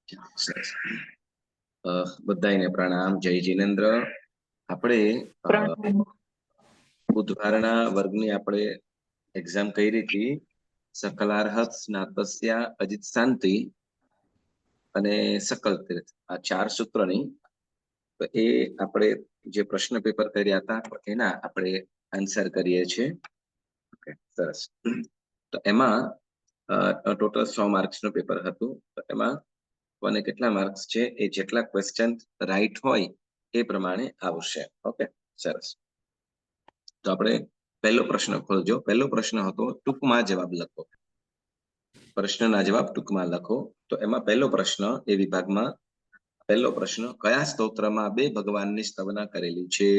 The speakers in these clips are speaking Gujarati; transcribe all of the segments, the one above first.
સરસ. બધાને પ્રણામ. જય જીનેન્દ્ર. આપણે બુધવારના વર્ગની આપણે એક્ઝામ કરી હતી. સકલાર્હત સ્નાતસ્યા અજિત શાંતિ અને સકલ તીર્થ આ 4 સૂત્રની. તો એ આપણે જે પ્રશ્ન પેપર કર્યા હતા એના આપણે આન્સર કરીએ છીએ. ઓકે, સરસ. તો એમાં ટોટલ 100 માર્ક્સનું પેપર હતું. તો એમાં કોને કેટલા માર્ક્સ છે એ જેટલા ક્વેશ્ચન રાઈટ હોય એ પ્રમાણે આવશે. ઓકે, સરસ. તો આપણે પહેલો પ્રશ્ન ખોલજો. પહેલો પ્રશ્ન હતો ટૂંકમાં જવાબ લખો. પ્રશ્નના જવાબ ટૂંકમાં લખો. તો એમાં પહેલો પ્રશ્ન એ વિભાગમાં પહેલો પ્રશ્ન, કયા સ્તોત્રમાં 2 ભગવાનની સ્તવના કરેલી છે?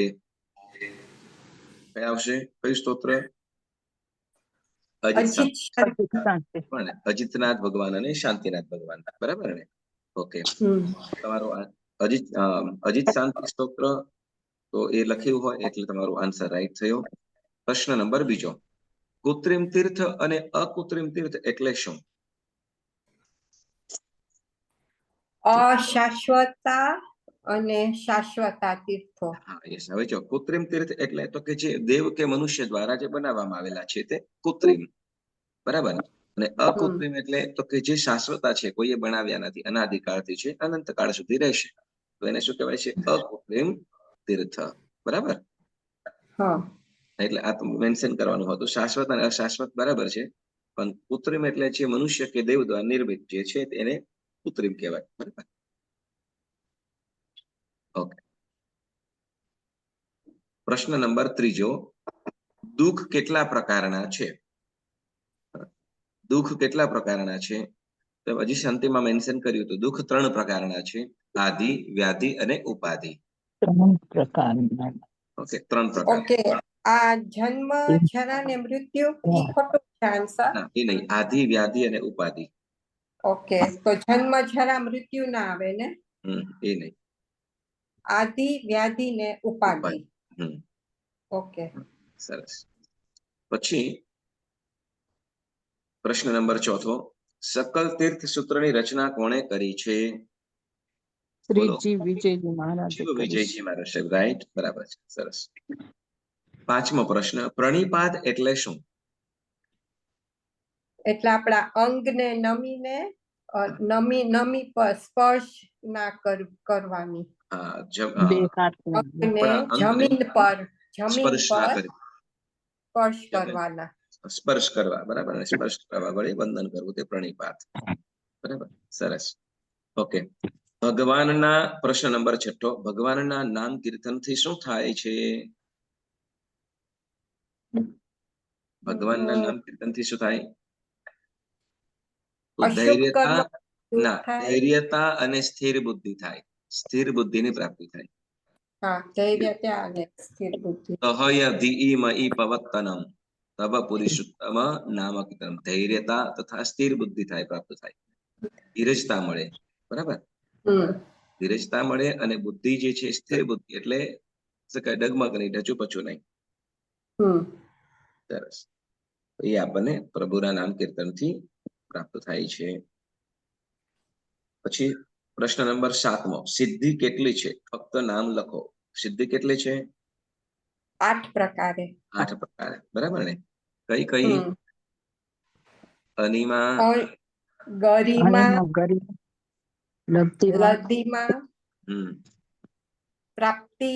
કયા આવશે? કયું સ્તોત્ર? અજિતનાથ ભગવાન અને શાંતિનાથ ભગવાન, બરાબર ને? ઓકે, તમારો અજિત શાંતિ સ્તોત્ર તો એ લખ્યું હોય એટલે તમારો આન્સર રાઈટ થયો. પ્રશ્ન નંબર બીજો, કૃત્રિમ તીર્થ અને અકૃત્રિમ તીર્થ એટલે શું? અશાશ્વતા અને શાશ્વતા તીર્થો. હા, યસ. હવે જો કૃત્રિમ તીર્થ એટલે તો કે જે દેવ કે મનુષ્ય દ્વારા જે બનાવવામાં આવેલા છે તે કૃત્રિમ, બરાબર. અને અકૃત્રિમ એટલે તો કે જે શાશ્વતા છે, કોઈએ બનાવ્યા નથી, અનાદિકાળથી છે, અનંતકાળ સુધી રહેશે, તો એને શું કહેવાય છે? અકૃત્રિમ તીર્થ, બરાબર. એટલે આ મેન્શન કરવાનું હતું. શાશ્વત અને અશાશ્વત બરાબર છે, પણ કૃત્રિમ એટલે જે મનુષ્ય કે દેવ દ્વારા નિર્મિત જે છે તેને કૃત્રિમ કહેવાય, બરાબર. ઓકે, પ્રશ્ન નંબર ત્રીજો, દુઃખ કેટલા પ્રકારના છે? દુઃખ કેટલા પ્રકારના છે? તો હજી શાંતિમાં મેન્શન કર્યું હતું દુઃખ 3 પ્રકારના છે, આદિ, વ્યાધિ અને ઉપાધિ. 3 પ્રકારના. ઓકે, 3 પ્રકાર. ઓકે, આ જન્મ, જરા ને મૃત્યુ એ ખોટું છે આન્સર? ના, એ નહીં. આદિ, વ્યાધિ અને ઉપાધિ. ઓકે, તો જન્મ, જરા, મૃત્યુ ના આવે ને? એ નહીં. આદિ, વ્યાધિ ને ઉપાધિ. ઓકે, સરસ. પછી પ્રશ્ન નંબર ચોથો, સકલ તીર્થ સૂત્રની રચના કોણે કરી છે? શ્રીજી વિજયજી મહારાજ. વિજયજી મહારાજ, રાઈટ, બરાબર છે, સરસ. પાંચમો પ્રશ્ન, પ્રણિપાત એટલે શું? એટલે આપણા અંગને નમીને નમી પર સ્પર્શ ના કરવાની. જમીન પર સ્પર્શ કરવાના. સ્પર્શ કરવા, બરાબર. સ્પર્શ કરવા વડે વંદન કરવું, તે પ્રણિપાત, બરાબર. સરસ. ઓકે, ભગવાનના પ્રશ્ન નંબર 6, ભગવાનના નામ કીર્તન થી શું થાય છે? ભગવાનના નામ કીર્તન થી શું થાય? ધૈર્યતા અને સ્થિર બુદ્ધિ થાય. સ્થિર બુદ્ધિની પ્રાપ્તિ થાય. તબ પુરુષોત્તમ નામ કીર્તન. ધૈર્યતા તથા સ્થિર બુદ્ધિ થાય, પ્રાપ્ત થાય. ધીરજતા મળે, બરાબર. ધીરજતા મળે અને બુદ્ધિ જે છે સ્થિર બુદ્ધિ, એટલે ડગમગ નહીં, ઢચુપચું નહીં. સરસ. એ આપણને પ્રભુના નામ કીર્તન થી પ્રાપ્ત થાય છે. પછી પ્રશ્ન નંબર 7મો, સિદ્ધિ કેટલી છે? ફક્ત નામ લખો. સિદ્ધિ કેટલી છે? 8 પ્રકારે. 8 પ્રકારે, બરાબર ને? કઈ કઈ? અનિમા, ગરિમા, લબ્ધિમા, પ્રાપ્તિ,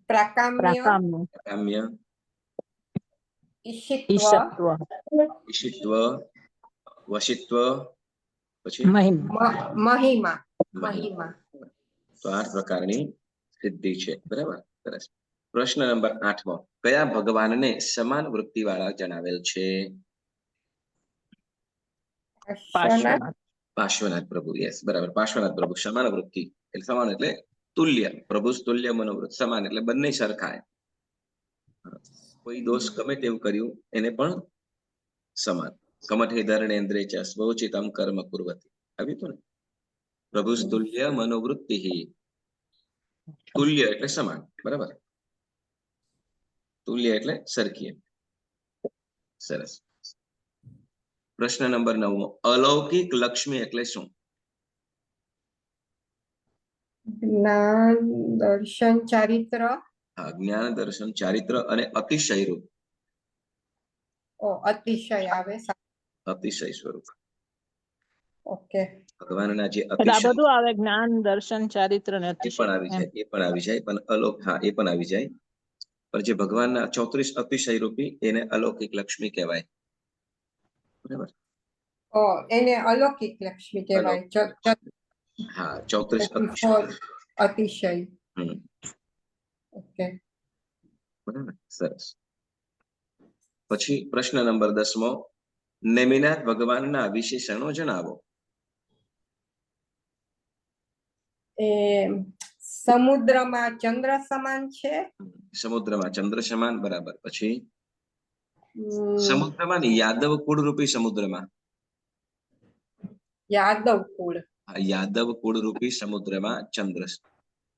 પ્રાકામ્ય, ઈશિત્વ, વશિત્વ, પછી મહિમા. તો 8 પ્રકારની સિદ્ધિ છે, બરાબર. સરસ. પ્રશ્ન નંબર 8મો, કયા ભગવાનને સમાન વૃત્તિ વાળા જણાવેલ છે? પાર્શ્વનાથ પ્રભુ, યસ, બરાબર. પાર્શ્વનાથ પ્રભુ સમાન વૃત્તિ એટલે સમાન એટલે તુલ્ય. પ્રભુ તુલ્ય મનોવૃત્તિ, સમાન એટલે બંને સરખા. કોઈ દોષ ગમે તેવું કર્યું એને પણ સમાન. કમઠે ધર્ણેન્દ્રે ચ સ્વોચિતમ કર્મ કુર્વતી, આવ્યું હતું ને? પ્રભુ તુલ્ય મનોવૃત્તિ. તુલ્ય એટલે સમાન, બરાબર. તુલ્ય એટલે સરખી. સરસ. પ્રશ્ન નંબર 9 અલૌકિક લક્ષ્મી એટલે શું? જ્ઞાન દર્શન ચારિત્ર હા, જ્ઞાન દર્શન ચારિત્ર અને અતિશય રૂપ, અતિશય આવે. અતિશય સ્વરૂપ. ઓકે. ભગવાનના જે એટલે આ અતિશય બધું આવે, જ્ઞાન દર્શન ચારિત્ર ને એ અતિશય પણ આવી એમ. જાય, એ પણ આવી જાય, પણ હા એ પણ આવી જાય. પણ જે ભગવાનના 34 અતિશય રૂપી એને અલૌકિક લક્ષ્મી કહેવાય. બરાબર. એને અલૌકિક લક્ષ્મી કહેવાય. હા, 34 અતિશય. ઓકે. બરાબર, સરસ. પછી પ્રશ્ન નંબર 10મો નેમિનાથ ભગવાનના વિશેષણો જણાવો. એ સમુદ્રમાં ચંદ્ર સમાન છે. સમુદ્રમાં ચંદ્ર સમાન, બરાબર. પછી હમ, સમુદ્રમાં યાદવ કુળ રૂપી સમુદ્રમાં, યાદવ કુળ. યાદવ કુળ રૂપી સમુદ્રમાં ચંદ્ર,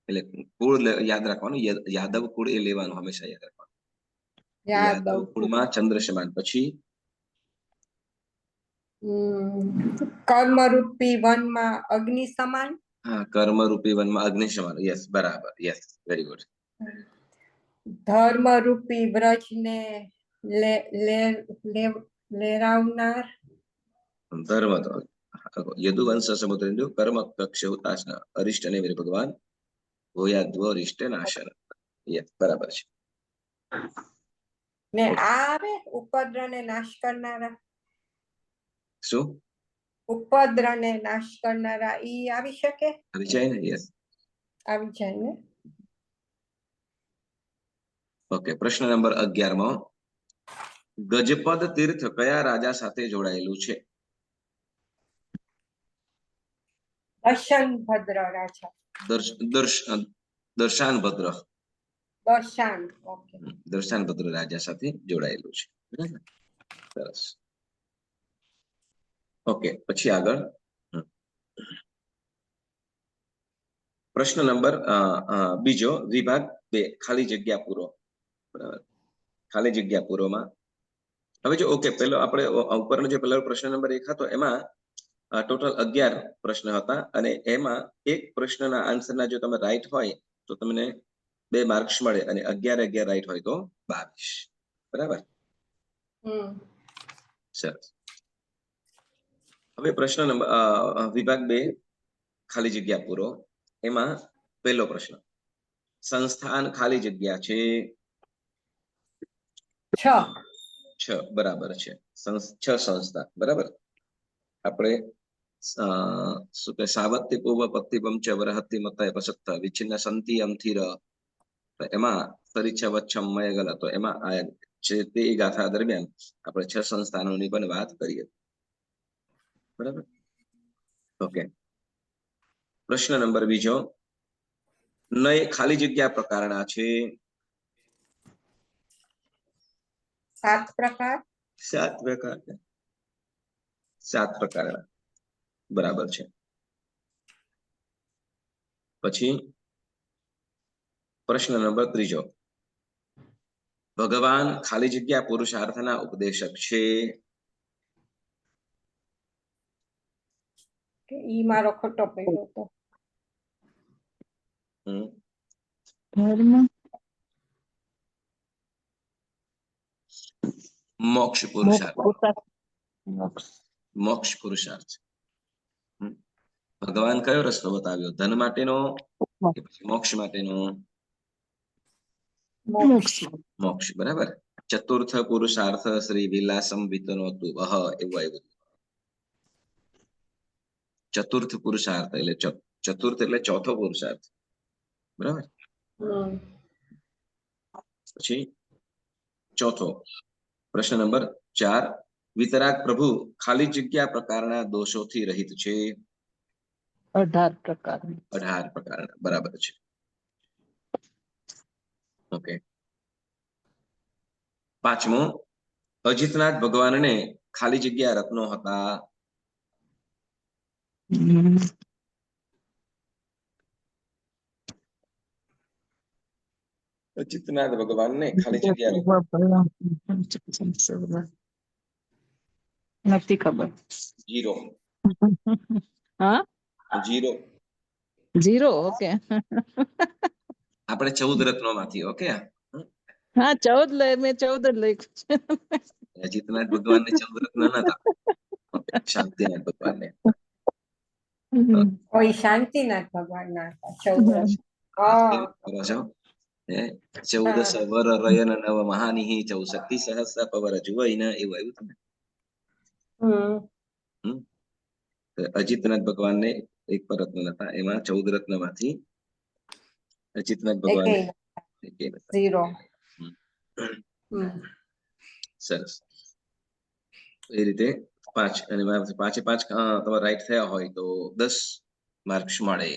એટલે કુળ યાદ રાખવાનું, યાદવ કુળ એ લેવાનું, હંમેશા યાદ રાખવાનું. યાદવ કુળમાં ચંદ્ર સમાન. પછી કર્મરૂપી વનમાં અગ્નિ સમાન. હા, કર્મરૂપી વનમાં અગ્નિ સમાન. યસ, બરાબર. Yes, very good. ધર્મરૂપી વ્રજને લેરાવનાર. ધર્મ તો યદુવંશ સમુદ્રેન્દુ કર્મ કક્ષ ઉતાસન અરિષ્ટ ને વીર ભગવાન ભોયાદ્વ અરિષ્ટ નાશન. યસ, બરાબર છે. ને આ આવે ઉપદ્રવને નાશ કરનારા. શું? ઉપદ્રવને નાશ કરનારા ઈ આવી શકે? આવી જાય ને? યસ, આવી જાય ને. ઓકે. પ્રશ્ન નંબર 11મો ગજપદ તીર્થ કયા રાજા સાથે જોડાયેલું છે? દર્શન ભદ્ર રાજા. દર્શાનભદ્ર. દર્શાન. ઓકે. દર્શાનભદ્ર રાજા સાથે જોડાયેલું છે. બરાબર, સરસ. ઓકે, પછી આગળ પ્રશ્ન નંબર બીજો વિભાગ 2 ખાલી જગ્યા પૂરો. બરાબર, ખાલી જગ્યા પૂરોમાં હવે જો ઓકે, પેલો આપણે ઉપરનો જે પેલો પ્રશ્ન નંબર 1 હતો એમાં ટોટલ 11 પ્રશ્ન હતા અને એમાં એક પ્રશ્નના આન્સરના જો તમે રાઈટ હોય તો તમને 2 માર્ક્સ મળે અને 11 રાઈટ હોય તો 22. બરાબર, સરસ. હવે પ્રશ્ન નંબર વિભાગ 2 ખાલી જગ્યા પૂરો એમાં પહેલો પ્રશ્ન સંસ્થાન ખાલી જગ્યા છે 6. બરાબર છે, 6 સંસ્થા. બરાબર. આપણે શું કે સાવત્તિ પૂર્વ પત્તિપમ ચ વરહત્તિ મતય પસત્ત વિચ્છિન્ન સંતિ અમથિર, એમાં સરિચ્છ વચ્છમ મયગલ, તો એમાં આ છે તે ગાથા દરમિયાન આપણે 6 સંસ્થાનોની પણ વાત કરીએ. બરાબર, ઓકે. પ્રશ્ન નંબર બીજો નય ખાલી જગ્યા પ્રકારના છે 7 પ્રકાર. 7 પ્રકાર. 7 પ્રકારના, બરાબર છે. પછી પ્રશ્ન નંબર ત્રીજો ભગવાન ખાલી જગ્યા પુરુષાર્થના ઉપદેશક છે. ઈ મારો ખોટો પડ્યો હતો. ધર્મ મોક્ષ પુરુષાર્થ. મોક્ષ. મોક્ષ પુરુષાર્થ. ભગવાન કયો રસ્તો બતાવ્યો, ધન માટેનો કે પછી મોક્ષ માટેનો? મોક્ષ. બરાબર. ચતુર્થ પુરુષાર્થ શ્રી વિલાસમ વિતનોતુ વહ, એવું આવ્યું. ચતુર્થ પુરુષાર્થ એટલે ચતુર્થ એટલે ચોથો પુરુષાર્થ. બરાબર. પછી ચોથો પ્રશ્ન નંબર 4 વિતરાગ પ્રભુ ખાલી જગ્યા પ્રકારના દોષોથી રહિત છે. 18 પ્રકાર. 18 પ્રકારના, બરાબર છે. ઓકે. પાંચમો અજિતનાથ ભગવાનને ખાલી જગ્યા રત્નો હતા. અજિતનાથ ભગવાનને ખાલી જગ્યા નથી ખબર. જીરો. હા, જીરો. જીરો. ઓકે. આપણે 14 રત્નોમાંથી. ઓકે. હા, 14 મેં 14 જ લખ્યું છે. અજીતનાથ ભગવાનને 14 રત્ન નતા. ઓકે, શાંતિનાથ ભગવાનને. હમ. કોઈ શાંતિનાથ ભગવાનના હતા 14. કેવું કરો છો? 14 વર રયન નવ મહાનિહિ 64 સહસ્ર પવર જુવૈન એવું આવ્યું તમને. તો અજીતનાથ ભગવાનને એક પર રત્ન હતા, એમાં 14 રત્નમાંથી અજીતનાથ ભગવાન એકેય 0. સરસ. એ રીતે 5 અને પાંચે 5 તમારે રાઈટ થયા હોય તો 10 માર્ક્સ મળે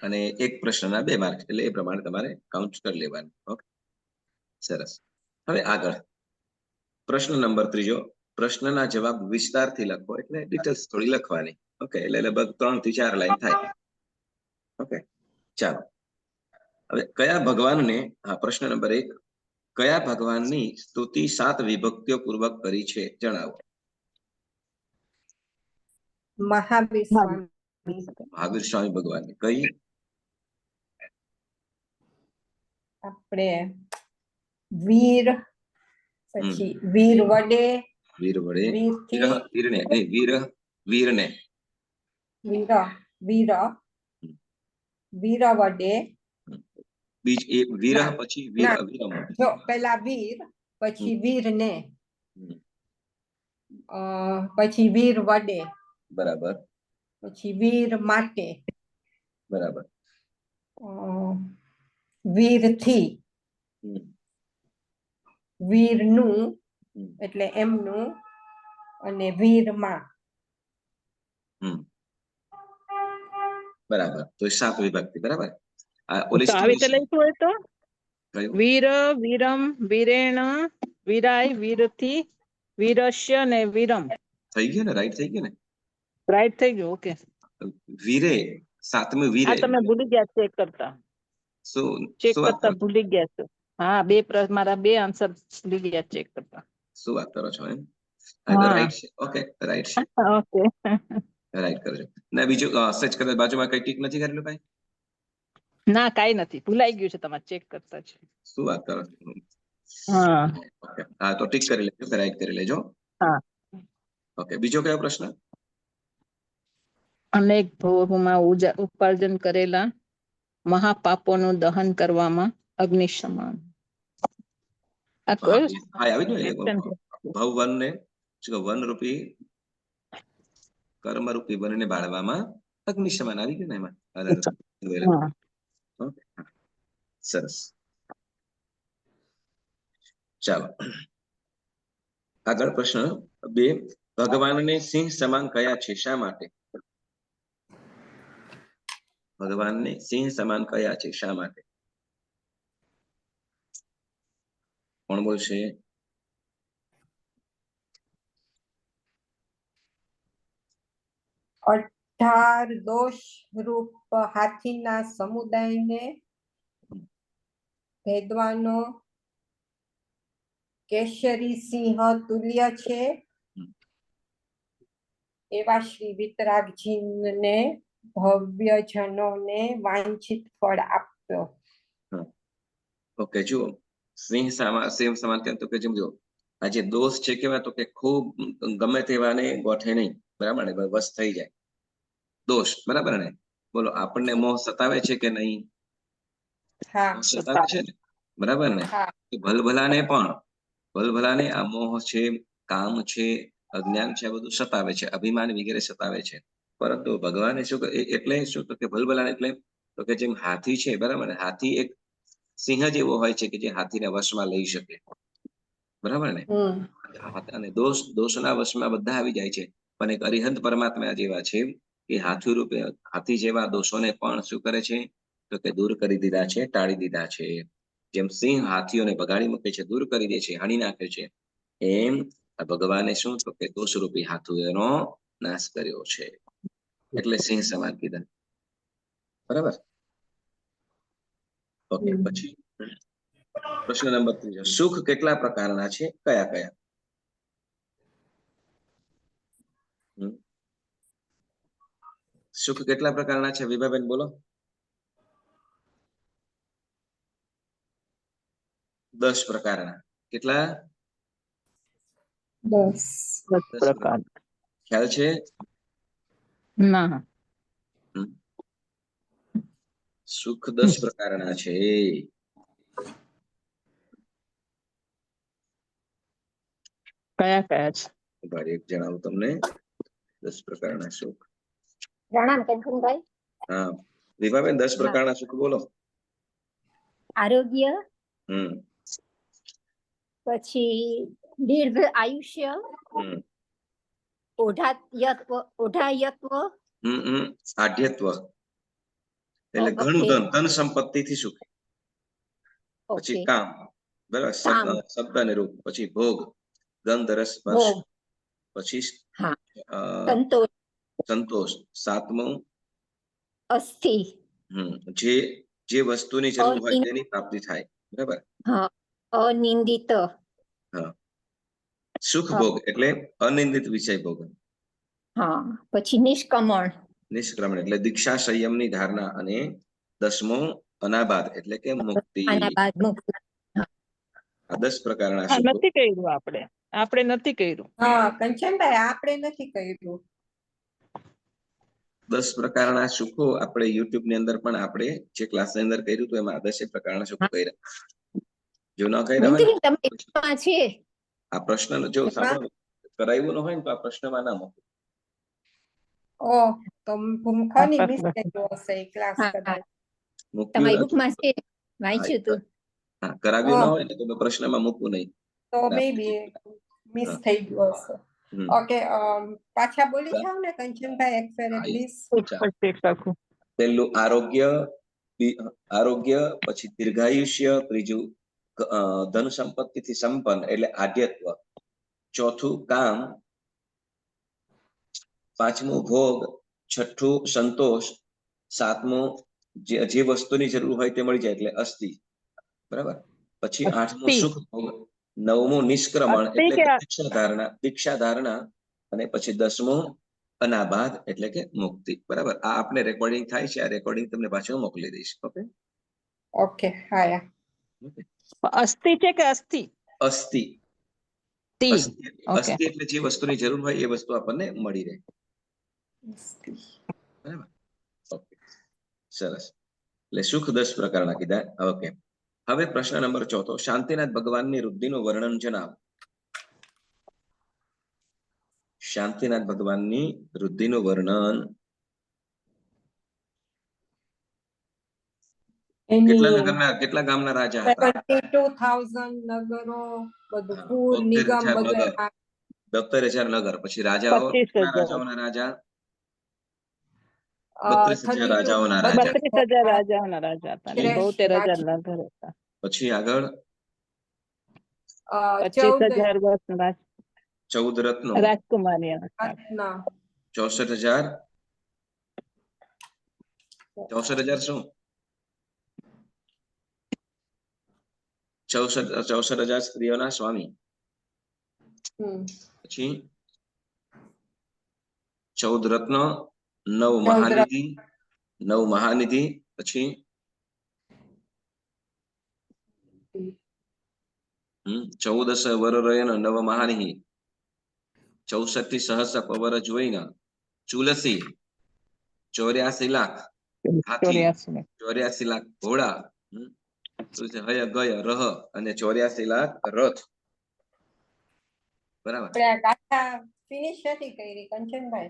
અને એક પ્રશ્નના 2 માર્ક, એટલે એ પ્રમાણે તમારે કાઉન્ટ કરી લેવાનું. ઓકે, સરસ. હવે આગળ પ્રશ્ન નંબર 3. પ્રશ્નના જવાબ વિસ્તારથી લખો, એટલે ડિટેલ્સ થોડી લખવાની. ઓકે, એટલે લગભગ 3 થી 4 લાઈન થાય. ઓકે, ચાલો. હવે કયા ભગવાનને, પ્રશ્ન નંબર 1, કયા ભગવાનની સ્તુતિ 7 વિભક્તિઓ પૂર્વક કરી છે જણાવો. મહાવીર સ્વામી. મહાવીર સ્વામી ભગવાનની કઈ? આપણે વીર, પછી વીર વડે, વીર વડે, વીરથી, વીરને નહીં, વીરને વીર વીર વડે, બીજ એ વીર ના, પછી વીર ના. વિરમ. જો પેલા વીર, પછી વીરને, પછી વીર વડે, બરાબર, પછી વીર માટે, બરાબર, વીરથી, વીરનું એટલે એમનું, અને વીરમાં. બરાબર. તો 7 વિભક્તિ. બરાબર. તો આવી રીતે લખ્યું હોય તો કયું? વીર, વીરમ, વીરેણ, વીરાય, વીરથી, વીરસ્ય ને વીરમ. થઈ ગયું ને? રાઈટ થઈ ગયું ને? રાઈટ થઈ ગયું. ઓકે. વીરે, 7મું વીરે. આ તમે ભૂલી ગયા ચેક કરતા. શું ચેક વાત કરતા કરો છો? ભૂલી ગયા છો. હા, મારા 2 આન્સર ભૂલી ગયા ચેક કરતા. શું વાત કરો છો એમ? હા. રાઈટ છે. ઓકે, રાઈટ છે. ઓકે. રાઈટ કરજો. ને બીજું સર્ચ કરે બાજુમાં કઈ ટીક નથી કરેલું ભાઈ? ના, કાઈ નથી. ભૂલાઈ ગયું છે, તમારે ચેક કરતા છે. શું વાત કરો છો? હા. ઓકે, હા, તો ટીક કરી લેજો, રાઈટ કરી લેજો. હા. ઓકે, બીજો કયો પ્રશ્ન? અનેક ભવોમાં ઉપાર્જન કરેલા મહાપાપોનું દહન કરવામાં અગ્નિ સમાન. આ હા, કયું આવી ગયું. action છે? ભવ વનને વન રૂપી કર્મ રૂપી વનને બાળવામાં અગ્નિ સમાન આવી ગયું ને એમાં. હા. ઓકે, સરસ. ચાલો આગળ પ્રશ્ન 2. ભગવાનને સિંહ સમાન કયા છે, શા માટે? ભગવાનને સિંહ સમાન કયા છે, શા માટે? કોણ બોલશે? અઢાર દોષ રૂપ હાથીના સમુદાયને ભેદવાનો કેસરી સિંહ તુલ્ય છે, એવા શ્રી વિતરાગજીને ભવ્ય જનોને વાંછિત ફળ આપ્યો. ઓકે, જુઓ, સિંહ સમાન કેમ તો કે જેમ જો આ જે દોષ છે કેવા તો કે ખૂબ ગમે તેવાને ગોઠે નહીં. બરાબર ને? વશ થઈ જાય. દોષ, બરાબર ને? બોલો, આપણને મોહ સતાવે છે કે નહીં? સતાવે છે ને? બરાબર ને? ભલભલાને આ મોહ છે, કામ છે, અજ્ઞાન છે, બધું સતાવે છે, અભિમાન વગેરે સતાવે છે. પરંતુ ભગવાને શું એટલે શું તો કે ભલભલાને એટલે તો કે જેમ હાથી છે, બરાબર ને? હાથી એક સિંહ જ એવો હોય છે કે જે હાથીને વશમાં લઈ શકે. બરાબર ને? અને દોષના વશમાં બધા આવી જાય છે. પણ એક અરિહંત પરમાત્મા જેવા છે કે હાથી જેવા દોષોને પણ શું કરે છે તો કે દૂર કરી દીધા છે, ટાળી દીધા છે. જેમ સિંહ હાથીઓને ભગાડી મૂકે છે, દૂર કરી દે છે, હાણી નાખે છે, એમ ભગવાને શું તો કે દોષરૂપી હાથીઓનો નાશ કર્યો છે. એટલે સિંહ સમાન કીધા. બરાબર? ઓકે, પછી પ્રશ્ન નંબર 3. સુખ કેટલા પ્રકારના છે? કયા કયા? હમ. સુખ કેટલા પ્રકારના છે વિભાબેન બોલો? 10 પ્રકારના. કેટલા? 10. 10 10 પ્રકાર. ખ્યાલ છે? ના. હમ. સુખ 10 પ્રકારના છે. કયા કયા છે? એક જણાવું તમને. 10 પ્રકારના સુખ. પ્રણામ કંચનભાઈ. હા વિભાબેન 10 પ્રકારના સુખ બોલો. આરોગ્ય, હમ પછી દીર્ઘ આયુષ્ય, હમ ઓઢાયત્વ, આઢ્યત્વ એટલે ઘણું ઓકે. ધન સંપત્તિથી સુખ. પછી ઓકે. કામ, બરાબર, કામ. શબ્દ અને રૂપ. પછી ભોગ, ગંધ રસ સ્પર્શ. ભોગ. પછી હા. અ, સંતોષ, સંતોષ. સાતમું અસ્થિ, જે વસ્તુની જરૂર હોય અનિન- તેની પ્રાપ્તિ થાય. બરાબર. હા, અનિંદિત, હા સુખ હા. ભોગ એટલે અનિંદિત વિષય ભોગ. હા, પછી નિષ્કમણ, નિષ્ક્રમણ એટલે દીક્ષા સંયમની ધારણા. અને 10મો અનાબાદ એટલે કે મુક્તિ. આના બાદ મુક્તિ. આ 10 પ્રકારના આ સુખો. નથી કર્યું આપણે નથી કર્યું. હા કંચનભાઈ આપણે નથી કર્યું. 10 પ્રકારના સુખો આપણે યુટ્યુબ ની અંદર પણ આપણે જે ક્લાસ ની અંદર કર્યું હતું એમાં 10 પ્રકારના સુખો કર્યા. જો ન કર્યા હોય મિત્રી, તમે એમાં છે. આ પ્રશ્ન જો એમાં? સાંભળો, કરાવ્યું ન હોય ને તો આ પ્રશ્નમાં ના મૂકો. ઓહ, તો ભૂમખાની મિસ થયો હશે એ ક્લાસ હા, કદાચ. મૂક્યું તમારી નથી. બુકમાં છે, વાંચ્યું તું. હા કરાવ્યું ન ઓહ. હોય ને તો પ્રશ્નમાં મૂકવું નહીં. તો મે બી મિસ હા. થઈ ગયો હશે. હમ. ઓકે, પાછા બોલી જાવ ને કંચનભાઈ એક ફેરે હા, પ્લીઝ. સરખું. પહેલું આરોગ્ય, પછી દીર્ઘાયુષ્ય, ત્રીજું ધન સંપત્તિથી સંપન્ન એટલે આધ્યત્વ, ચોથું કામ, પાંચમું ભોગ, છઠ્ઠું સંતોષ, સાતમું જે વસ્તુની જરૂર હોય તે મળી જાય એટલે અસ્થિ. બરાબર. પછી આઠમું અસ્થિ. સુખ ભોગ, નવમું નિષ્ક્રમણ અસ્થિ એટલે કે કે દીક્ષા ધારણા. અને પછી 10મું અનાબાદ એટલે કે મુક્તિ. બરાબર. આ આપણે રેકોર્ડિંગ થાય છે. આ રેકોર્ડિંગ તમને પાછું મોકલી દઈશ. ઓકે. ઓકે, હા. અસ્થિ છે કે અસ્થિ? અસ્થિ. તી. ઓકે. અસ્થિ એટલે જે વસ્તુની જરૂર હોય એ વસ્તુ આપણને મળી રહે. બરાબર. ઓકે, સરસ. એટલે સુખ 10 પ્રકારના કીધા. ઓકે, હવે પ્રશ્ન નંબર 4. શાંતિનાથ ભગવાનની વૃદ્ધિનું વર્ણન જણાવો. શાંતિનાથ ભગવાનની વૃદ્ધિનું વર્ણન. કેટલા ગામના રાજા હતા? 72,000 નગરો, બધું હા, પૂર, નિગમ 72,000 બધું નગર. એમાં. 72,000 નગર. પછી રાજાઓ, કેટલા 25,000. રાજાઓના રાજા? 32,000 32 રાજાઓના રાજા. 32,000 રાજાઓના રાજા હતા ને 72,000 નગર હતા. પછી આગળ 25,000 વર્ષના 14 રત્નો. રાજકુમારી હતા. 64,000. 64,000 શું? 64,000 સ્ત્રીઓના સ્વામી. પછી 14 રત્નો, 9 મહાનિધિ. પછી 14 વરરયન નવ મહાનિધિ. 64 સહસ્ર પવર જોઈન ચુલસી. 84 લાખ હાથી. 84 લાખ ઘોડા. હય ગય રહ અને 84 લાખ રથ. બરાબર. ફિનિશ નથી કરી કંચનભાઈ.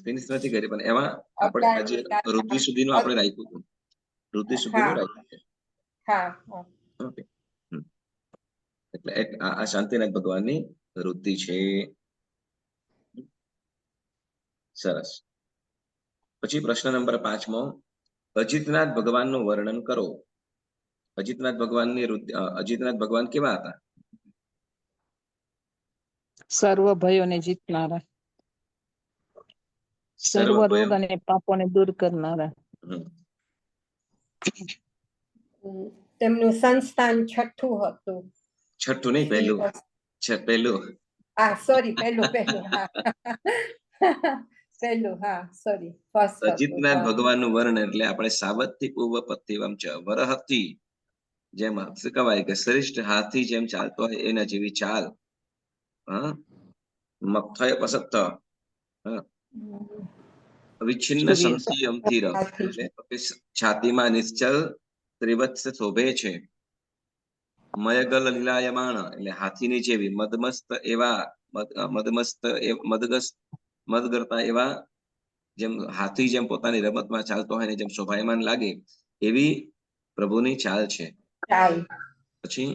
ફિનિશ નથી કરી પણ એમાં આપણે હજી રુદ્ધિ સુધીનું આપણે રાખ્યું હતું. રુદ્ધિ સુધીનું રાખ્યું છે. હા. ઓકે. એટલે આ શાંતિનાથ ભગવાનની વૃદ્ધિ છે. સરસ. પછી પ્રશ્ન નંબર 5મો. અજીતનાથ ભગવાનનું વર્ણન કરો. અજીતનાથ ભગવાન કેવા હતા? સર્વ ભયોને જીતનારા, સર્વ રોગ અને પાપોને દૂર કરનારા. તેમનું સંસ્થાન છઠ્ઠું હતું. છઠ્ઠું નહીં, પહેલું. સોરી, પહેલું. હા. પહેલું હા સોરી ફર્સ્ટ અજિતનાથ ભગવાનનું વર્ણન એટલે આપણે સાવતથી પૂર્વ પથ્યવમ ચ વરહથી જેમ શું કહેવાય કે શ્રેષ્ઠ હાથી જેમ ચાલતો હોય એના જેવી ચાલ, હા, મક્થય પસત્ત, હા, અવિચ્છિન્ન સૂર્ય સંધિ એટલે કે છાતીમાં નિશ્ચલ ત્રિવત્સ શોભે છે. મયગલ લીલાયમાણ એટલે હાથીની જેવી મદમસ્ત એવા મદગરતા એવા જેમ હાથી જેમ પોતાની રમતમાં ચાલતો હોય ને જેમ શોભાયમાન લાગે એવી પ્રભુની ચાલ છે. ચાલ પછી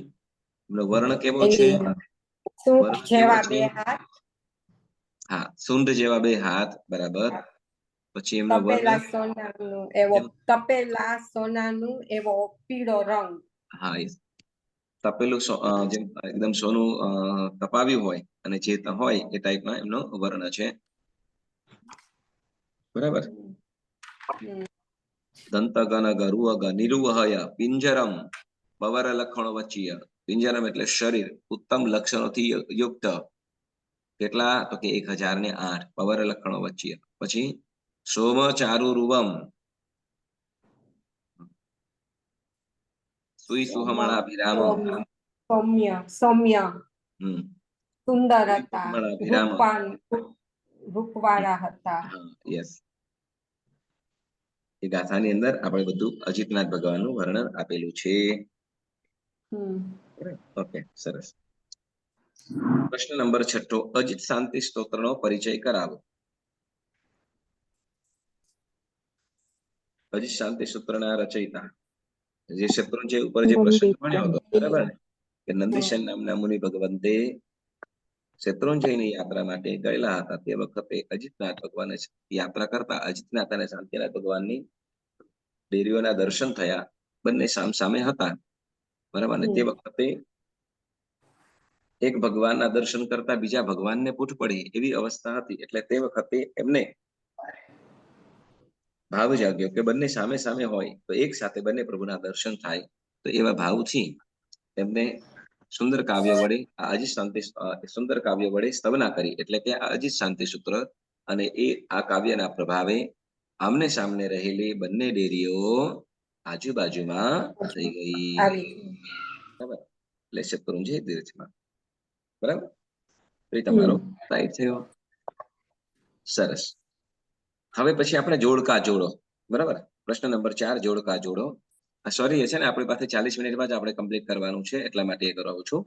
એમનો વર્ણ કેવો છે? એની સૂંઢ વર્ણ કેવો જેવા છે? બે હાથ, હા, સૂંઢ જેવા બે હાથ, બરાબર. પછી એમનો તપેલા વર્ણ સોનાનું એવો તપેલા સોનાનું એવો પીળો રંગ. હા, તપેલું જેમ એકદમ સોનું તપાવ્યું હોય અને જે હોય એ ટાઈપમાં એમનો વર્ણ છે, બરાબર. દંતગન ગરુવગ નિરુવહય પિંજરમ પવર લક્ષણો વચ્ચીય. પિંજરમ એટલે શરીર ઉત્તમ લક્ષણોથી યુક્ત. કેટલા? તો કે 1008 પવર લક્ષણો વચ્ચીય. પછી સોમ ચારુ રૂવમ સુઈ સુહમણા વિરામ. સૌમ્ય સૌમ્ય સુંદર હતા, સુહમણા વિરામ. રૂપવાળા હતા. યસ, એ ગાથાની અંદર આપણે બધું અજિતનાથ ભગવાનનું વર્ણન આપેલું છે. ઓકે, સરસ. પ્રશ્ન નંબર 6, અજિત શાંતિ સ્તોત્રનો પરિચય કરાવો. અજિત શાંતિ સૂત્રના રચયિતા જે શત્રુંજય ઉપર જે પ્રસંગ ભણ્યો હતો, બરાબર ને, કે નંદિશન નામના મુનિ ભગવંતે શત્રુંજયની યાત્રા માટે ગયેલા હતા. તે વખતે અજિતનાથ ભગવાન યાત્રા કરતા અજિતનાથ અને શાંતિનાથ ભગવાનની દેરીઓના દર્શન થયા. બંને સામસામે હતા, બરાબર ને. તે વખતે એક ભગવાનના દર્શન કરતા બીજા ભગવાનને પૂઠ પડી એવી અવસ્થા હતી. એટલે તે વખતે એમને ભાવ જાગ્યો કે બંને સામે સામે હોય તો એક સાથે બંને પ્રભુના દર્શન થાય. તો એવા ભાવથી એમને સુંદર કાવ્ય વડે સુંદર કાવ્ય વડે સ્તવના કરી. એટલે કે આ અજિત શાંતિ સૂત્ર, અને એ આ કાવ્યના પ્રભાવે આમને સામને રહેલી બંને ડેરીઓ આજુબાજુમાં થઈ ગઈ, બરાબર. એટલે શત્રુંજય દીર્ઘમાં, બરાબર. તો તમારો રાઈટ થયો. સરસ. હવે પછી આપણે જોડકા જોડો, બરાબર. પ્રશ્ન નંબર 4 જોડકા જોડો. સોરી, એ છે ને આપણી પાસે 40 મિનિટમાં જ આપણે કમ્પ્લીટ કરવાનું છે, એટલા માટે એ કરાવું છું.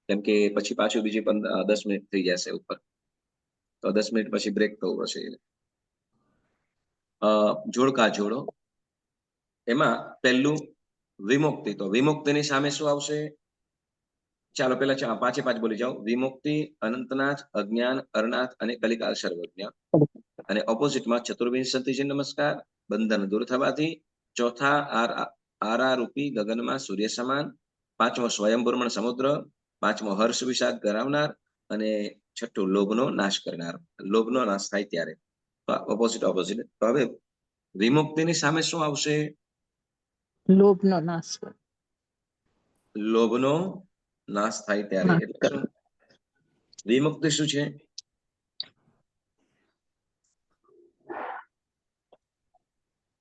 કેમ કે પછી પાછું બીજી 10 મિનિટ થઈ જશે ઉપર, તો 10 મિનિટ પછી બ્રેક થવું પડશે. જોડકા જોડો. એમાં પહેલું વિમુક્તિ. તો વિમુક્તિની સામે શું આવશે? ચાલો પેલા 5 બોલી જાઓ. વિમુક્તિ, અનંતનાથ, અજ્ઞાન, અરનાથ અને કલિકાલ સર્વજ્ઞ. અને ઓપોઝિટમાં ચતુર્વિંશતિજી નમસ્કાર, બંધન દૂર થવાથી. ચોથા આરારૂપી ગગનમાં સૂર્ય સમાન. 5મો સ્વયંભૂર્મણ સમુદ્ર. 5મો હર્ષ વિષાદ કરાવનાર. અને 6ઠું લોભનો નાશ કરનાર. લોભનો નાશ થાય ત્યારે. તો ઓપોઝિટ. તો હવે વિમુક્તિની સામે શું આવશે? લોભનો નાશ. લોભનો નાશ થાય ત્યારે. એટલે શું? વિમુક્તિ શું છે?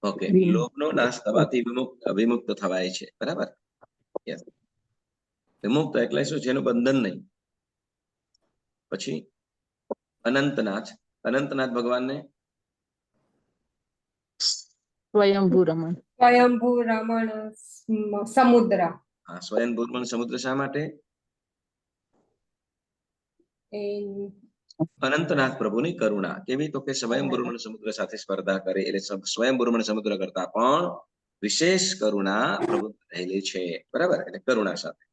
ઓકે, લોભનો નાશ થવાથી વિમુક્ત થવાય છે, બરાબર. યસ, વિમુક્ત એટલે શું? જેનું બંધન નહીં. પછી અનંતનાથ ભગવાનને સ્વયંભૂ રમણ. સ્વયંભૂ રમણ સમુદ્ર. હા, સ્વયંભૂ સમુદ્ર. શા માટે? અનંતનાથ પ્રભુની કરુણા કેવી? તો કે સ્વયંભૂ સમુદ્ર સાથે સ્પર્ધા કરે. એટલે સ્વયંભૂ સમુદ્ર કરતા પણ વિશેષ કરુણા પ્રભુ રહેલી છે, બરાબર. એટલે કરુણા સાથે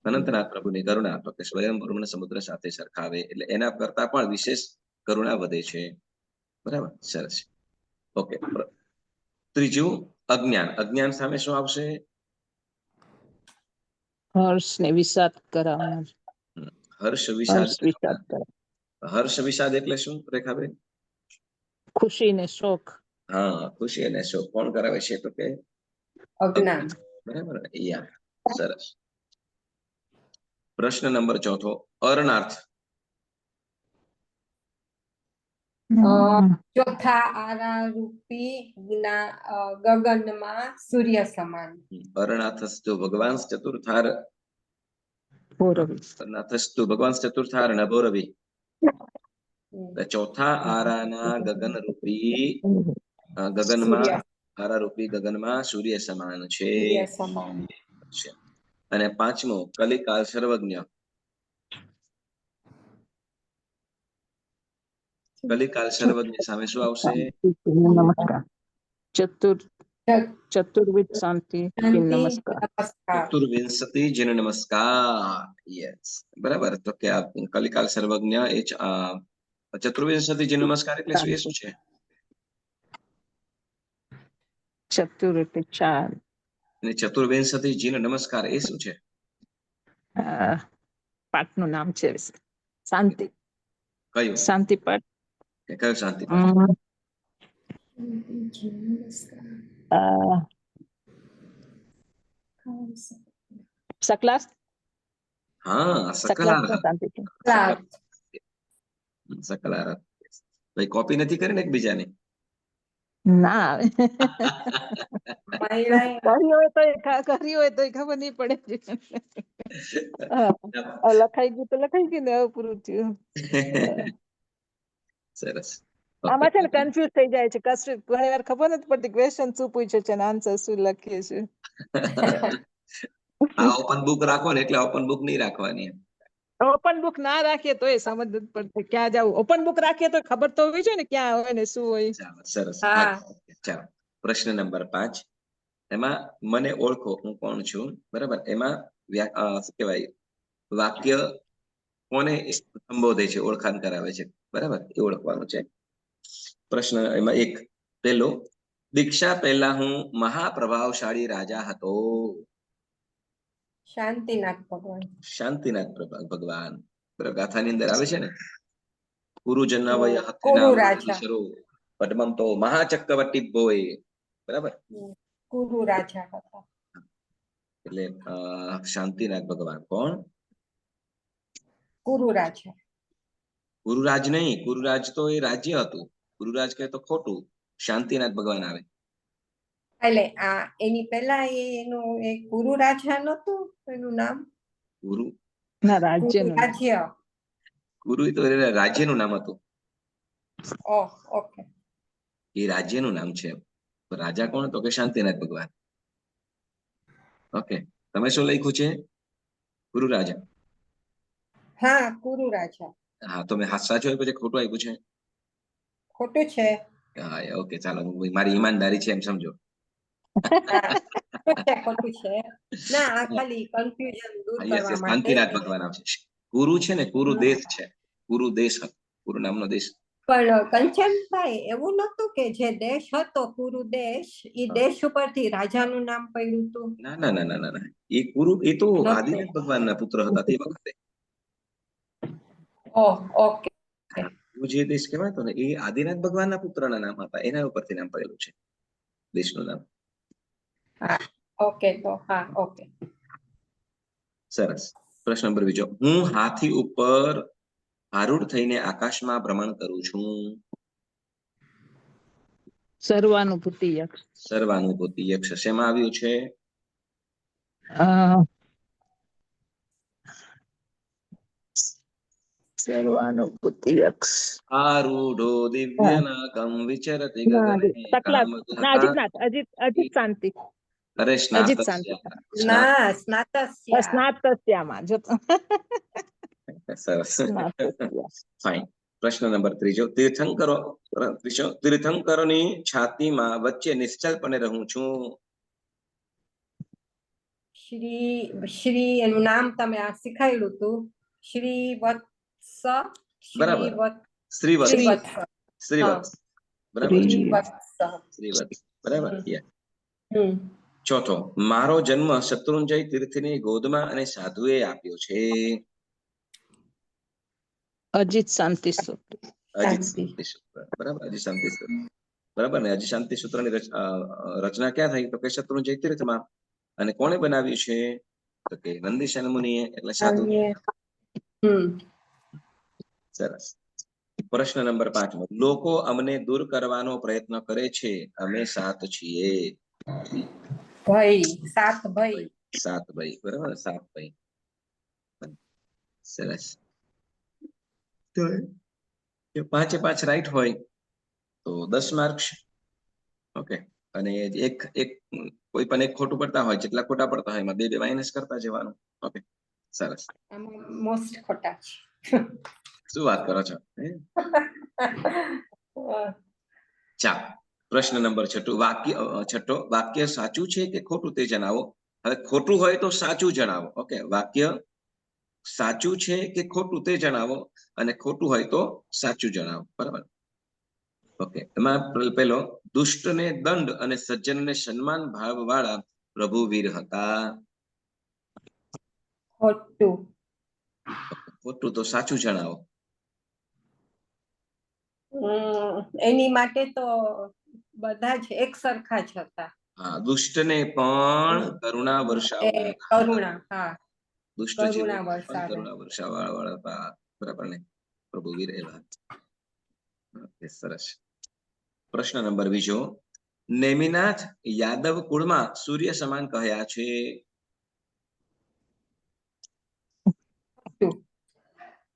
અનંતનાથ પ્રભુની કરુણા તો કે સ્વયંભૂ સમુદ્ર સાથે સરખાવે એટલે એના કરતા પણ વિશેષ કરુણા વધે છે, બરાબર. સરસ. ઓકે. ત્રીજું અજ્ઞાન. અજ્ઞાન સામે શું આવશે? હર્ષ ને વિષાદ કરાવનાર. હર્ષ વિષાદ. હર્ષ વિષાદ એટલે શું રેખાબેન? ખુશી ને શોક. હા, ખુશી અને શોક કોણ કરાવે છે? તો કે અજ્ઞાન, બરાબર. યા, સરસ. પ્રશ્ન નંબર 4 અરનાર્થ. ચોથા આરારૂપી ગગનમાં સૂર્ય સમાન. અરણાથસ્તુ ભગવાન ચતુર્થાર ભોરવી. અરણાથસ્તુ ભગવાન ચતુર્થાર નભોરવી. ચોથા આરાના ગગનરૂપી ગગનમાં સૂર્ય આરારૂપી ગગનમાં સૂર્ય સમાન છે. સૂર્ય સમાન. અને પાંચમો કલિકાલ સર્વજ્ઞ. કલિકાલ સર્વજ્ઞ સામે શું આવશે? નમસ્કાર. ચતુર્વિધ શાંતિ શાંતિ નમસ્કાર. નમસ્કાર. ચતુર્વિંશતિ જન નમસ્કાર. યસ, બરાબર. તો કે આ કલિકાલ સર્વજ્ઞ એ ચતુર્વિંશતિ જન નમસ્કાર એટલે શું? એ શું છે? ચતુર્વિધ 4. અને ચતુર્વિંશતિ જીન નમસ્કાર એ શું છે? પાઠનું નામ છે શાંતિ. કયું? શાંતિ પાઠ. કયું શાંતિ પાઠ? સકલાસ. હા, સકલાસ સકલાર. શાંતિ છે. સકલાર. ભાઈ કોપી નથી કરીને એકબીજાની? ના કરી હોય તો ખબર નહીં પડે. લખાઈ ગયું તો લખાઈ ગયું ને, હવે પૂરું થયું. સરસ. આમાં છે ને કન્ફ્યુઝ થઈ જાય છે. ઘણી વાર ખબર નથી પડતી ક્વેશ્ચન શું પૂછ્યો છે ને આન્સર શું લખીએ છીએ. આ ઓપન બુક રાખો ને એટલે ઓપન બુક નહીં રાખવાની. ઓપન બુક ના રાખીએ તો એ સમજ નથી પડતી ક્યાં જવું. ઓપન બુક રાખીએ તો ખબર તો હોવી જોઈએ ને ક્યાં હોય ને શું હોય. સરસ. હા. ચાલો, પ્રશ્ન નંબર 5. એમાં મને ઓળખો, હું કોણ છું, બરાબર. એમાં શું કહેવાય, વાક્ય કોને સંબોધે છે, ઓળખાણ કરાવે છે, બરાબર, એ ઓળખવાનું છે. પ્રશ્ન એમાં 1 પહેલો, દીક્ષા પહેલા હું મહાપ્રભાવશાળી રાજા હતો. શાંતિનાથ ભગવાન. શાંતિનાથ ભગવાન. બરાબર, ગાથાની અંદર આવે છે ને, ગુરુજનના વય કુરુ રાજા. શરૂ પદ્મમ તો મહાચક્રવર્તી ભોય. બરાબર, કુરુ રાજા હતા. એટલે શાંતિનાથ ભગવાન કોણ? કુરુ રાજા. ગુરુરાજ નહીં, ગુરુરાજ તો એ રાજ્ય હતું. ગુરુરાજ કહે તો ખોટું. શાંતિનાથ ભગવાન આવે. એટલે એની પહેલા એનું એક કુરુ રાજા નતું એનું નામ? ગુરુ ના રાજ્ય રાજ્ય. ગુરુ તો રાજ્યનું નામ હતું. ઓકે. એ રાજ્યનું નામ છે. રાજા કોણ? તો કે શાંતિનાથ ભગવાન. ઓકે, તમે શું લખ્યું છે? ગુરુ રાજા. હા, કુરુ રાજા. હા, તો મેં સાચું આપ્યું છે ખોટું આપ્યું છે? ખોટું છે. હા, ઓકે, ચાલો, મારી ઈમાનદારી છે એમ સમજો. ખોટું છે. ના, આ ખાલી કન્ફ્યુઝન દૂર કરવા માટે. શાંતિનાથ ભગવાન આવશે. ગુરુ છે ને, ગુરુ દેશ છે. ગુરુ દેશ, ગુરુ નામનો દેશ. પણ કંચનભાઈ, એવું નતું કે જે દેશ હતો કુરુ દેશ, એ દેશ ઉપરથી રાજાનું નામ પડ્યું હતું? ના ના ના ના ના, એ ગુરુ એ તો આદિનાથ ભગવાનના પુત્ર હતા તે વખતે. ઓકે. જે દેશ કહેવાય તો ને, એ આદિનાથ ભગવાનના પુત્રના નામ હતા, એના ઉપરથી નામ પડેલું છે દેશનું નામ. ઓકે, તો હા, ઓકે. સરસ. પ્રશ્ન નંબર 2, હું હાથી ઉપર આરૂઢ થઈને આકાશમાં ભ્રમણ કરું છું. સર્વાનુભૂતિ યક્ષ. સર્વાનુભૂતિ યક્ષ શેમાં આવ્યું છે? સર્વાનુભૂતિ યક્ષ. આરૂઢો દિવ્યનાગમ વિચરતિ ગગને અજીત શાંતિ. અરે અજીત શાંતિ. ના, સ્નાતસ્યામાં જો. સરસ. ફાઇન. પ્રશ્ન નંબર 3, તીર્થંકરોની છાતીમાં વચ્ચે નિશ્ચલપણે રહું છું. શ્રી એનું નામ તમે આ શીખાયું હતું. શ્રીવત્સ. બરાબર. શ્રીવત્સ. બરાબર. શ્રીવત્સ. બરાબર. ચોથો, મારો જન્મ શત્રુંજય તીર્થની ગોદમાં અને સાધુએ આપ્યો છે. અજીત શાંતિ સૂત્ર. બરાબર, અજીત શાંતિ સૂત્ર. બરાબર ને, અજીત શાંતિ સૂત્રની રચના ક્યાં થઈ? તો કે શત્રુંજય તીર્થમાં. અને કોણે બનાવ્યું છે? તો કે નંદિશાન મુનિએ, એટલે સાધુ. સરસ. સરસ. પ્રશ્ન નંબર 5 લોકો અમને દૂર કરવાનો પ્રયત્ન કરે છે, અમે 7 છીએ. ભાઈ, 7 ભાઈ. 7 ભાઈ, બરાબર, 7 ભાઈ. સરસ. તો જો 5 રાઈટ હોય તો 10 માર્ક્સ. ઓકે, અને એક કોઈ પણ એક ખોટું પડતા હોય, જેટલા ખોટા પડતા હોય એમાં 2 માઇનસ કરતા જવાનું. ઓકે, સરસ. મોસ્ટ ખોટા છે. શું વાત કરો છો? ચાલો, પ્રશ્ન નંબર 6 વાક્ય સાચું છે કે ખોટું તે જણાવો. હવે ખોટું હોય તો સાચું જણાવો. ઓકે, વાક્ય સાચું છે કે ખોટું તે જણાવો, અને ખોટું હોય તો સાચું જણાવો. બરાબર. ઓકે, એમાં પેલો, દુષ્ટને દંડ અને સજ્જનને સન્માન ભાવ વાળા પ્રભુ વીર હતા. ખોટું. ખોટું તો સાચું જણાવો. એની માટે તો બધા જ એક સરખા જ હતા. હા, દુષ્ટને પણ કરુણા વર્ષાવનાર. કરુણા, હા, દુષ્ટ કરુણા જેવો વર્ષાવે. કરુણા વર્ષાવાળા હતા. બરાબર ને? પ્રભુ વીર એવા. ઓકે, સરસ. પ્રશ્ન નંબર 2 નેમિનાથ યાદવ કુળમાં સૂર્ય સમાન કહ્યા છે.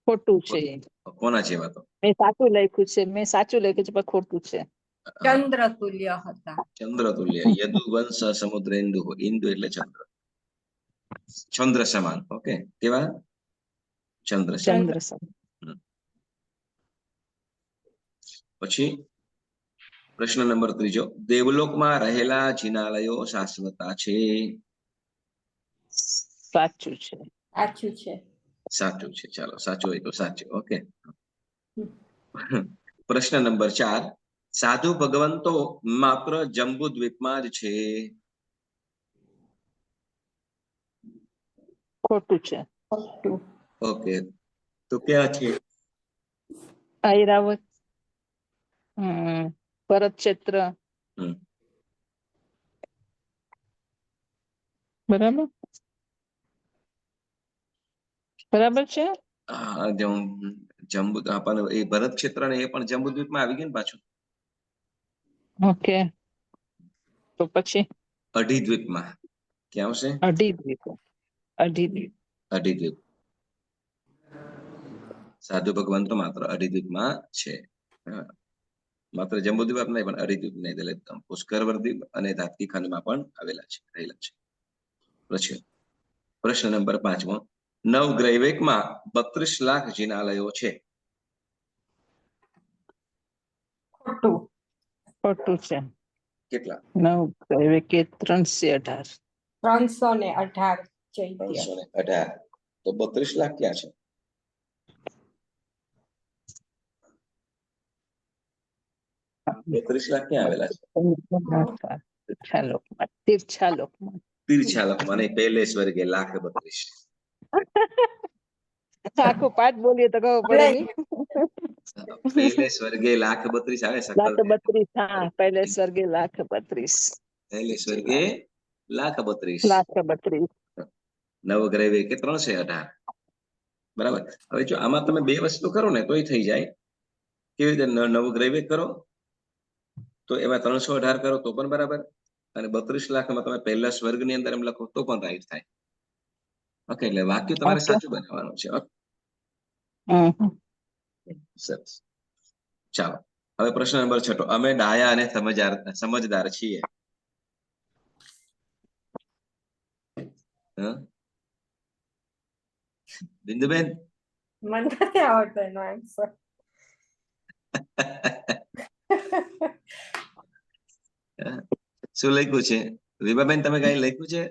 ખોટું છે. કોના જેવા તો? મેં સાચું લખ્યું છે, પણ ખોટું છે. ચંદ્ર તુલ્ય હતા. ચંદ્ર તુલ્ય. યદુવંશ સમુદ્રેન્દુ. ઇન્દુ એટલે ચંદ્ર. ચંદ્ર સમાન. ઓકે, કેવા? ચંદ્ર સમાન. ચંદ્ર સમ. પછી પ્રશ્ન નંબર 3 દેવલોકમાં રહેલા જિનાલયો શાશ્વતા છે. સાચું છે. સાચું છે. સાચું છે. ચાલો, સાચું હોય તો સાચું. ઓકે. પ્રશ્ન નંબર 4 સાધુ ભગવંતો માત્ર જંબુ દ્વીપમાં જ છે. ખોટું છે. ખોટું. ઓકે, તો ક્યાં છે? ઐરાવત, ભરત ક્ષેત્ર. બરાબર છે. હા, જંબુ પણ એ ભરત ક્ષેત્ર ને એ પણ જંબુ દ્વીપમાં આવી ગયું ને પાછું. ઓકે, તો પછી અઢી દ્વીપમાં ક્યાં આવશે? અઢી દ્વીપ. અઢી દ્વીપ. સાધુ ભગવાન તો માત્ર અઢી દ્વીપમાં છે. માત્ર જંબુદ્વીપ નહીં, પણ અઢી દ્વીપ નહીં, પુષ્કરવર દ્વીપ અને ધાતકી ખંડમાં પણ આવેલા છે, રહેલા છે. પછી પ્રશ્ન નંબર 5 નવગ્રૈવેકમાં 32 લાખ જિનાલયો છે. ખોટું. ખોટું છે. કેટલા? નવગ્રૈવેકે 318. 318 ચૈત્ય. 318. તો 32 લાખ ક્યાં છે? લાખ ક્યાં આવેલા છે? તીર્છાલોકમાં નહીં, પહેલે સ્વર્ગે લાખ 32. આખું પાઠ બોલીએ તો ખબર પડે નહીં. પહેલે સ્વર્ગે લાખ 32 આવે. લાખ 32. હા, પહેલે સ્વર્ગે લાખ 32. પહેલે સ્વર્ગે લાખ 32. લાખ 32. નવગ્રૈવેકે 318. બરાબર. હવે જો આમાં તમે બે વસ્તુ કરો ને તોય થઈ જાય. કેવી રીતે? નવગ્રૈવેક કરો તો એમાં 318 કરો તો પણ બરાબર, અને 32 લાખમાં તમે પહેલા સ્વર્ગની અંદર એમ લખો તો પણ રાઈટ થાય. ઓકે, એટલે વાક્ય તમારે સાચું બનાવવાનું છે. સરસ. ચાલો, હવે પ્રશ્ન નંબર 6 અમે ડાયા અને સમજદાર છીએ. બિંદુબેન, મને નથી આવડતો એનો આન્સર. શું લખ્યું છે? વિભાબેન, તમે કઈ લખ્યું છે?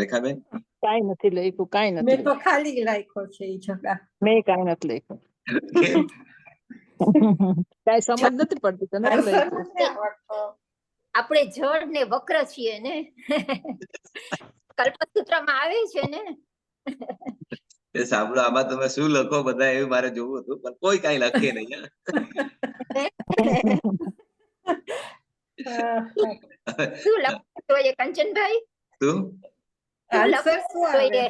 રેખાબેન, કાઈ નથી લખ્યું. કાઈ નથી. મેં તો ખાલી લખ્યો છે એ જગા. મેં કાઈ નથી લખ્યું. કાઈ સમજ નથી પડતી. તને નથી લખ્યું. આપણે જળ ને વક્ર છીએ ને. કલ્પસૂત્રમાં આવે છે ને. એ સાંભળો, આમાં તમે શું લખો બધા એવું મારે જોવું હતું, પણ કોઈ કઈ લખે નહીં. શું લખવું જોઈએ કંચનભાઈ? શું આન્સર શું આવે?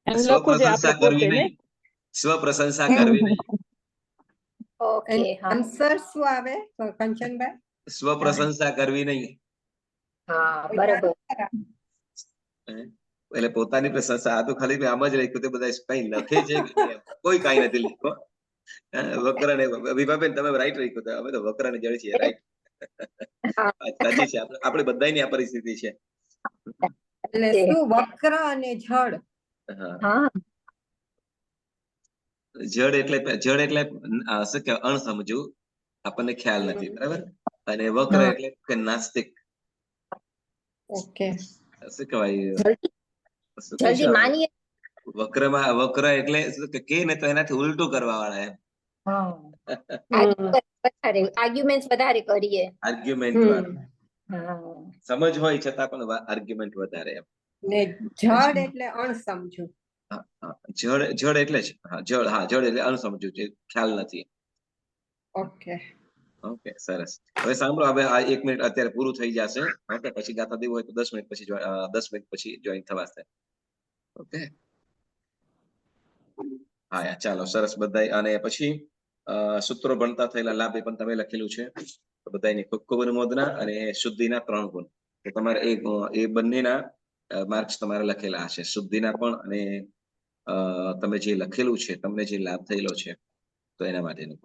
એમ લખવું છે આપણે સ્વપ્રશંસા કરવી પોતે ને. નહીં. સ્વપ્રશંસા કરવી નહીં. ઓકે હા આન્સર શું આવે કંચનભાઈ? સ્વપ્રશંસા કરવી નહીં. હા બરોબર એટલે પોતાની પ્રશંસા. આ તો ખાલી મેં આમ જ લખ્યું તે બધા કઈ લખે છે કે નહીં એમ. કોઈ કઈ નથી લખ્યું. વક્ર ને વિભાબેન તમે રાઈટ લખ્યું. અમે તો વક્ર ને જડે છીએ, રાઈટ. હા. સાચી છે. આપણે બધાની આ પરિસ્થિતિ છે. એટલે શું વક્ર અને જળ? હા, હા જડ એટલે શું કહેવાય, અણસમજુ, આપણને ખ્યાલ નથી, બરાબર. અને વક્ર હા. એટલે કે નાસ્તિક. ઓકે. શું કહેવાય, જલ્દી શું જલ્દી કહીશું આપણે? માનીએ વક્ર એટલે શું કે ને તો એનાથી ઉલટું કરવા વાળા એમ. આર્ગ્યુમેન્ટ વધારે કરીએ આર્ગ્યુમેન્ટ વાળા. હા સમજ હોય છતાં પણ આર્ગ્યુમેન્ટ વધારે એમ. ને જળ એટલે અણસમજુ. જડ એટલે જ જડ એટલે અણસમજુ છે, ખ્યાલ નથી. ઓકે. ઓકે, સરસ. હવે સાંભળો, હવે આ 1 મિનિટ અત્યારે પૂરું થઈ જશે. ઓકે, પછી ગાતા દેવું હોય તો 10 મિનિટ પછી 10 મિનિટ પછી જોઈન થવાશે. ઓકે, હા, ચાલો, સરસ. બધા અને પછી સૂત્રો ભણતા થયેલા લાભ એ પણ તમે લખેલું છે. તો બધાની ખૂબ ખૂબ અનુમોદના અને શુદ્ધિના 3 ગુણ. તો તમારે એ બંનેના માર્ક્સ તમારે લખેલા હશે, શુદ્ધિના પણ અને તમે જે લખેલું છે, તમને જે લાભ થયેલો છે, તો એના માટેનું.